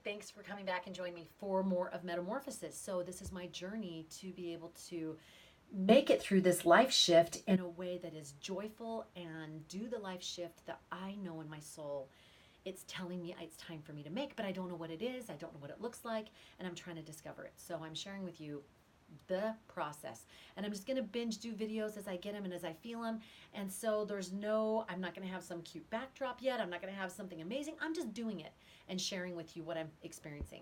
Thanks for coming back and joining me for more of Metamorphosis. So, this is my journey to be able to make it through this life shift in a way that is joyful and do the life shift that I know in my soul it's telling me it's time for me to make, but I don't know what it is. I don't know what it looks like, and I'm trying to discover it. So, I'm sharing with you the process. And I'm just going to binge do videos as I get them and as I feel them. And so I'm not going to have some cute backdrop yet. I'm not going to have something amazing. I'm just doing it and sharing with you what I'm experiencing.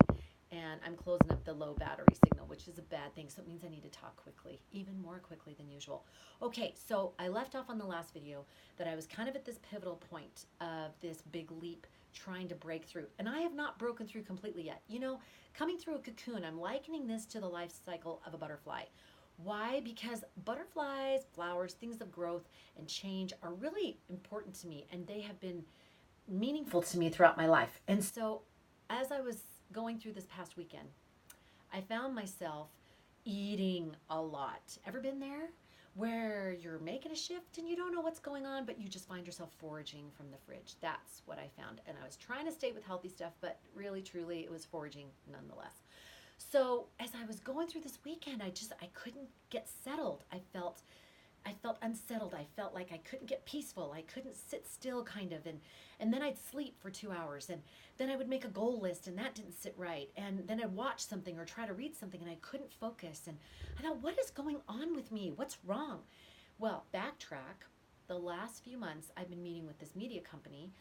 And I'm closing up the low battery signal, which is a bad thing. So it means I need to talk quickly, even more quickly than usual. Okay, so I left off on the last video that I was kind of at this pivotal point of this big leap trying to break through. And I have not broken through completely yet. Coming through a cocoon, I'm likening this to the life cycle of a butterfly. Why? Because butterflies, flowers, things of growth and change are really important to me, and they have been meaningful to me throughout my life. And so, as I was going through this past weekend, I found myself eating a lot. Ever been there? Where you're making a shift and you don't know what's going on, but you just find yourself foraging from the fridge. That's what I found. And I was trying to stay with healthy stuff, but really, truly, it was foraging nonetheless. So as I was going through this weekend, I couldn't get settled. I felt unsettled. I felt like I couldn't get peaceful. I couldn't sit still kind of, and then I'd sleep for 2 hours, and then I would make a goal list and that didn't sit right. And then I'd watch something or try to read something and I couldn't focus. And I thought, what is going on with me? What's wrong? Well, backtrack. The last few months I've been meeting with this media company.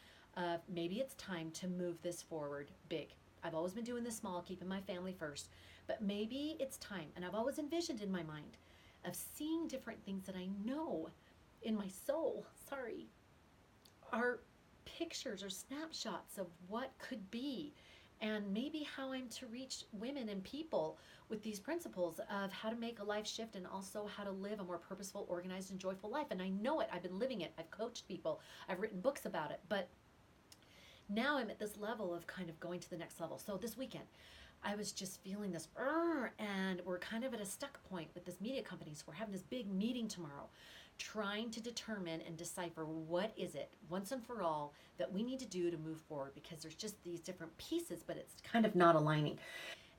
Maybe it's time to move this forward big. I've always been doing this small, keeping my family first, but maybe it's time. And I've always envisioned in my mind of seeing different things that I know in my soul, are pictures or snapshots of what could be, and maybe how I'm to reach women and people with these principles of how to make a life shift and also how to live a more purposeful, organized, and joyful life. And I know it. I've been living it. I've coached people. I've written books about it. But now I'm at this level of kind of going to the next level. So this weekend, I was just feeling this, and we're kind of at a stuck point with this media company. So we're having this big meeting tomorrow, trying to determine and decipher what is it once and for all that we need to do to move forward, because there's just these different pieces, but it's kind of not aligning.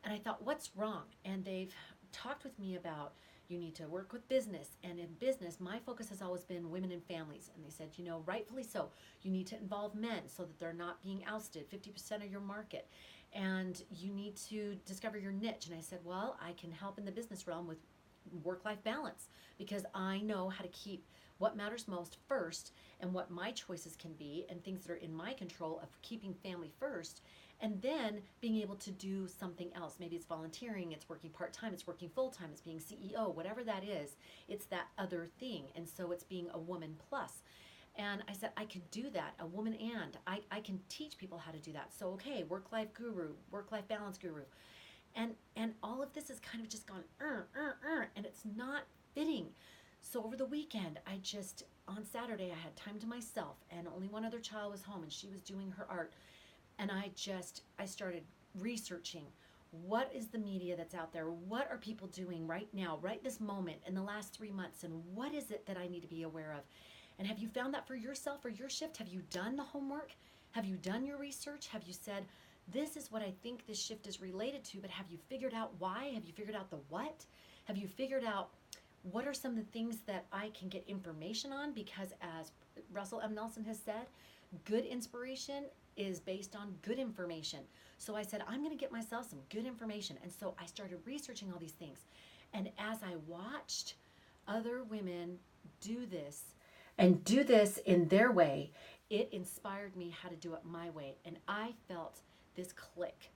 And I thought, what's wrong? And they've talked with me about you need to work with business. And in business, my focus has always been women and families. And they said, rightfully so, you need to involve men so that they're not being ousted, 50% of your market. And you need to discover your niche. And I said, well, I can help in the business realm with work-life balance, because I know how to keep what matters most first and what my choices can be and things that are in my control of keeping family first, and then being able to do something else. Maybe it's volunteering, it's working part-time, it's working full-time, it's being CEO, whatever that is, it's that other thing. And so it's being a woman plus. And I said, I could do that, a woman, and I can teach people how to do that. So, okay, work-life guru, work-life balance guru. And all of this has kind of just gone, and it's not fitting. So over the weekend, on Saturday, I had time to myself, and only one other child was home, and she was doing her art. And I started researching, what is the media that's out there? What are people doing right now, right this moment, in the last 3 months? And what is it that I need to be aware of? And have you found that for yourself or your shift? Have you done the homework? Have you done your research? Have you said, this is what I think this shift is related to, but have you figured out why? Have you figured out the what? Have you figured out what are some of the things that I can get information on? Because as Russell M. Nelson has said, good inspiration is based on good information. So I said, I'm going to get myself some good information. And so I started researching all these things. And as I watched other women do this and do this in their way, it inspired me how to do it my way. And I felt this click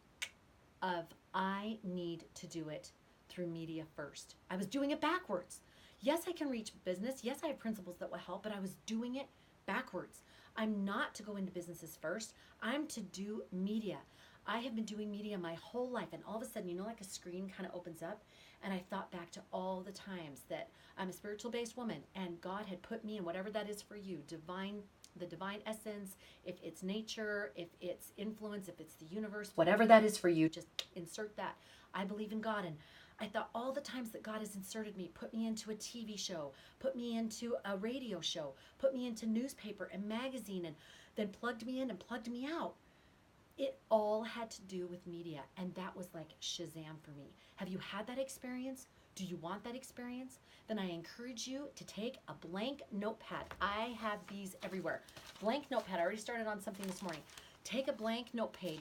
of, I need to do it through media first. I was doing it backwards. Yes, I can reach business. Yes, I have principles that will help, but I was doing it backwards. I'm not to go into businesses first. I'm to do media. I have been doing media my whole life, and all of a sudden, like a screen kind of opens up, and I thought back to all the times that I'm a spiritual-based woman, and God had put me in whatever that is for you, the divine essence, if it's nature, if it's influence, if it's the universe, whatever that is for you, just insert that. I believe in God. And I thought all the times that God has inserted me, put me into a TV show, put me into a radio show, put me into newspaper and magazine, and then plugged me in and plugged me out. It all had to do with media, and that was like Shazam for me. Have you had that experience? Do you want that experience? Then I encourage you to take a blank notepad. I have these everywhere. Blank notepad. I already started on something this morning. Take a blank note page,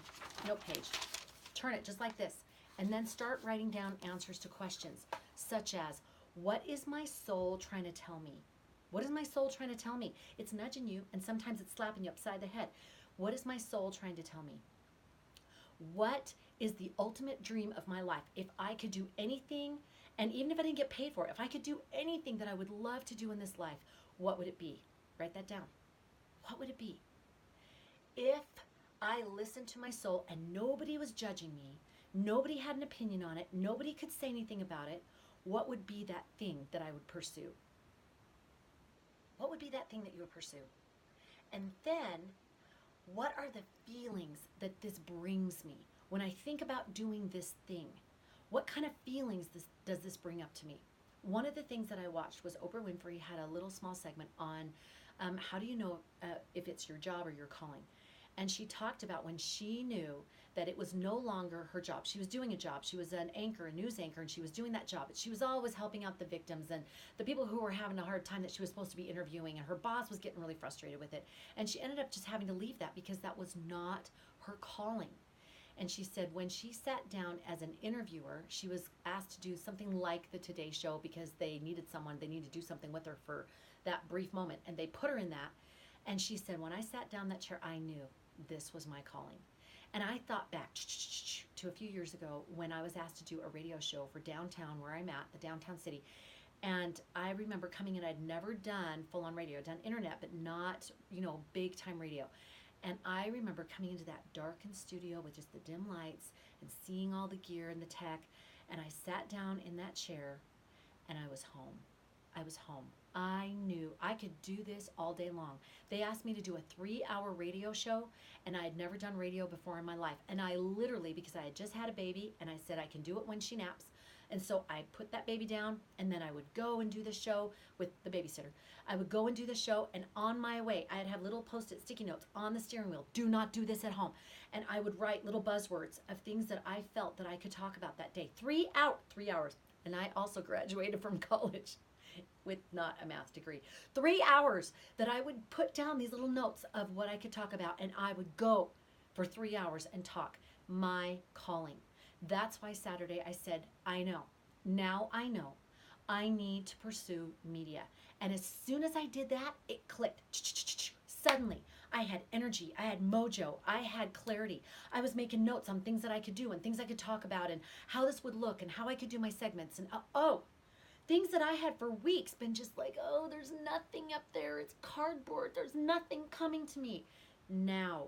turn it just like this, and then start writing down answers to questions such as, what is my soul trying to tell me? What is my soul trying to tell me? It's nudging you, and sometimes it's slapping you upside the head. What is my soul trying to tell me? What is the ultimate dream of my life? If I could do anything, and even if I didn't get paid for it, if I could do anything that I would love to do in this life, what would it be? Write that down. What would it be? If I listened to my soul and nobody was judging me, nobody had an opinion on it, nobody could say anything about it, what would be that thing that I would pursue? What would be that thing that you would pursue? And then, what are the feelings that this brings me? When I think about doing this thing, what kind of feelings does this bring up to me? One of the things that I watched was Oprah Winfrey had a little small segment on how do you know if it's your job or your calling? And she talked about when she knew that it was no longer her job. She was doing a job. She was an anchor, a news anchor, and she was doing that job. But she was always helping out the victims and the people who were having a hard time that she was supposed to be interviewing. And her boss was getting really frustrated with it. And she ended up just having to leave that because that was not her calling. And she said when she sat down as an interviewer, she was asked to do something like the Today Show because they needed someone, they needed to do something with her for that brief moment. And they put her in that. And she said, when I sat down that chair, I knew this was my calling. And I thought back to a few years ago when I was asked to do a radio show for downtown where I'm at, the downtown city. And I remember coming in, I'd never done full-on radio, done internet, but not, big time radio. And I remember coming into that darkened studio with just the dim lights and seeing all the gear and the tech. And I sat down in that chair and I was home. I was home. I knew I could do this all day long. They asked me to do a 3-hour radio show, and I had never done radio before in my life. And I literally, because I had just had a baby, and I said I can do it when she naps. And so I put that baby down, and then I would go and do the show with the babysitter. I would go and do the show, and on my way, I'd have little Post-it sticky notes on the steering wheel. Do not do this at home. And I would write little buzzwords of things that I felt that I could talk about that day. 3 hours. And I also graduated from college with not a math degree. 3 hours that I would put down these little notes of what I could talk about, and I would go for 3 hours and talk. My calling. That's why Saturday I said, I know. Now I know. I need to pursue media. And as soon as I did that, it clicked. Suddenly, I had energy. I had mojo. I had clarity. I was making notes on things that I could do and things I could talk about and how this would look and how I could do my segments. And things that I had for weeks been just like, there's nothing up there. It's cardboard. There's nothing coming to me. Now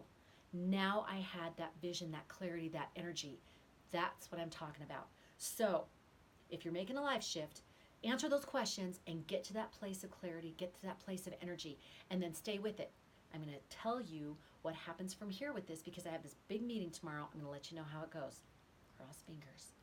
I had that vision, that clarity, that energy. That's what I'm talking about. So if you're making a life shift, answer those questions and get to that place of clarity, get to that place of energy, and then stay with it. I'm going to tell you what happens from here with this because I have this big meeting tomorrow. I'm going to let you know how it goes. Cross fingers.